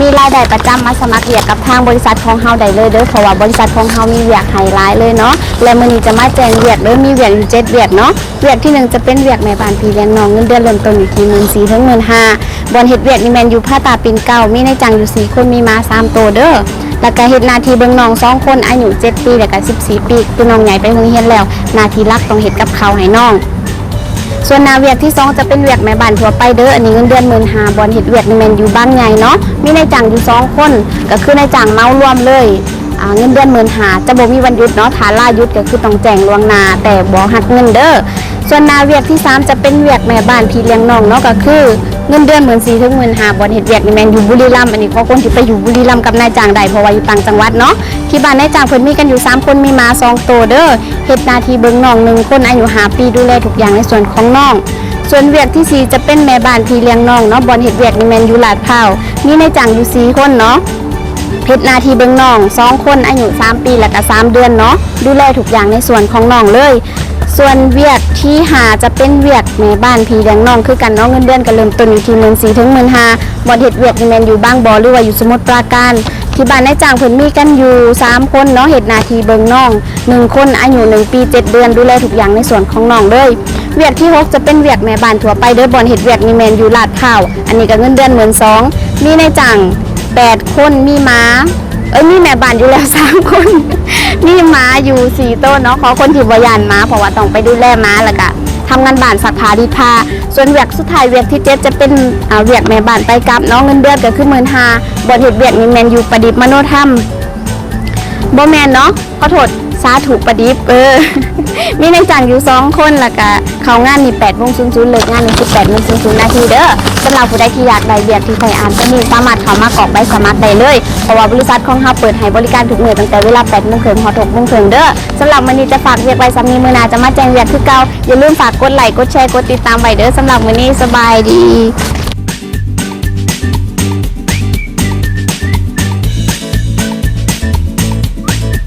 มีรายได้ประจำมาสมัครเวียกกับทางบริษัทของเฮาได้เลยเด้อเพราะว่าบริษัทของเฮามีเวียกไฮไลท์เลยเนาะและมื้อนี้จะมาแจ้งเวียกเด้อมีเวียกอยู่7เวียกเนาะเวียกที่1จะเป็นเวียกแม่บ้านพี่เลี้ยงน้องเงินเดือนเริ่มต้นอยู่ที่14,000ถึง15,000บอนเฮ็ดเวียกนี่แม่นอยู่ผ้าตาปิ่นเก่ามีในจังอยู่4คนมีม้า3ตัวเด้อแล้วก็เฮ็ดหน้าที่เบิ่งน้อง2คนอายุ7ปีแล้วก็14ปีคือน้องใหญ่ไปโรงเรียนแล้วหน้าที่หลักต้องเฮ็ดกับข้าวให้น้องส่วนนาเวียกที่2จะเป็นเวียกแม่บ้านทั่วไปเด้ออันนี้เงินเดือน15,000บอนเฮ็ดเวียกนี่แม่นอยู่บ้านใหญ่เนาะมีนายจ้างอยู่2คนก็คือนายจ้างเมารวมเลยเงินเดือน15,000จะบ่มีวันหยุดเนาะถ้าลาหยุดก็คือต้องแจ้งล่วงหน้าแต่บ่หักเงินเด้อส่วนนาเวียกที่3จะเป็นเวียกแม่บ้านพี่เลี้ยงน้องเนาะก็คือเงินเดือน14,000ถึง15,000บอนเฮ็ดเวียกนี่แม่นอยู่บุรีรัมย์อันนี้ก็คนที่ไปอยู่บุรีรัมย์กับนายจ้างได้เพราะว่าอยู่ต่างจังหวัดเนาะที่บ้านนายจ้างเพิ่นมีกันอยู่3คนมีม้า2ตัวเด้อเฮ็ดหน้าที่เบิ่งน้อง1คนอายุ5ปีดูแลทุกอย่างในส่วนของน้องส่วนเวียกที่4จะเป็นแม่บ้านพี่เลี้ยงน้องเนาะบอนเฮ็ดเวียกนี่แม่นอยู่ลาดพร้าวมีนายจ้างอยู่4คนเนาะเฮ็ดหน้าที่เบิ่งน้อง2คนอายุ3ปีแล้วก็3เดือนเนาะดูแลทุกอย่างในส่วนของน้องเลยส่วนเวียกที่5จะเป็นเวียกแม่บ้านพี่เลี้ยงน้องคือกันเนาะเงินเดือนก็เริ่มต้นอยู่ที่14,000ถึง15,000บ่เฮ็ดเวียกนี่แม่นอยู่บางบ่อหรือว่าอยู่สมุทรปราการที่บ้านนายจ้างเพิ่นมีกันอยู่3คนเนาะเฮ็ดหน้าที่เบิ่งน้อง1คนอายุ1ปี7เดือนดูแลทุกอย่างในส่วนของน้องเลยเวียกที่6จะเป็นเวียกแม่บ้านทั่วไปเด้อบ่เฮ็ดเวียกนี่แม่นอยู่ลาดพร้าวอันนี้ก็เงินเดือน12,000มีนายจ้าง8คนมีม้ามีแม่บ้านอยู่แล้ว3คนมีม้าอยู่4ตัวเนาะขอคนที่บ่ย่านม้าเพราะว่าต้องไปดูแลม้าแล้วก็ทำงานบ้านซักผ้ารีดผ้าส่วนเวียกสุดท้ายเวียกที่7จะเป็นเวียกแม่บ้านไปกลับเนาะเงินเดือนก็คือ15,000บ่เฮ็ดเวียกนี่แม่นอยู่ประดิษฐ์มโนธรรมบ่แม่นเนาะขอโทษสาธุประดิษฐ์มีนายจ้างอยู่2คนแล้วก็เข้างานนี่8:00 นเลิกงานนี่ 18:00 นเด้อสำหรับผู้ใดที่อยากได้เวียกที่ค่อยอ่านก็มีสามารถเข้ามากรอกใบสมัครได้เลยเพราะว่าบริษัทของเฮาเปิดให้บริการทุกมื้อตั้งแต่เวลา 8:00 นถึง 6:00 นเด้อสำหรับมื้อนี้จะฝากเวียกไว้ซ้ำนี้มื้อหน้าจะมาแจ้งเวียกคือเก่าอย่าลืมฝากกดไลค์กดแชร์กดติดตามไว้เด้อสำหรับมื้อนี้สบายดี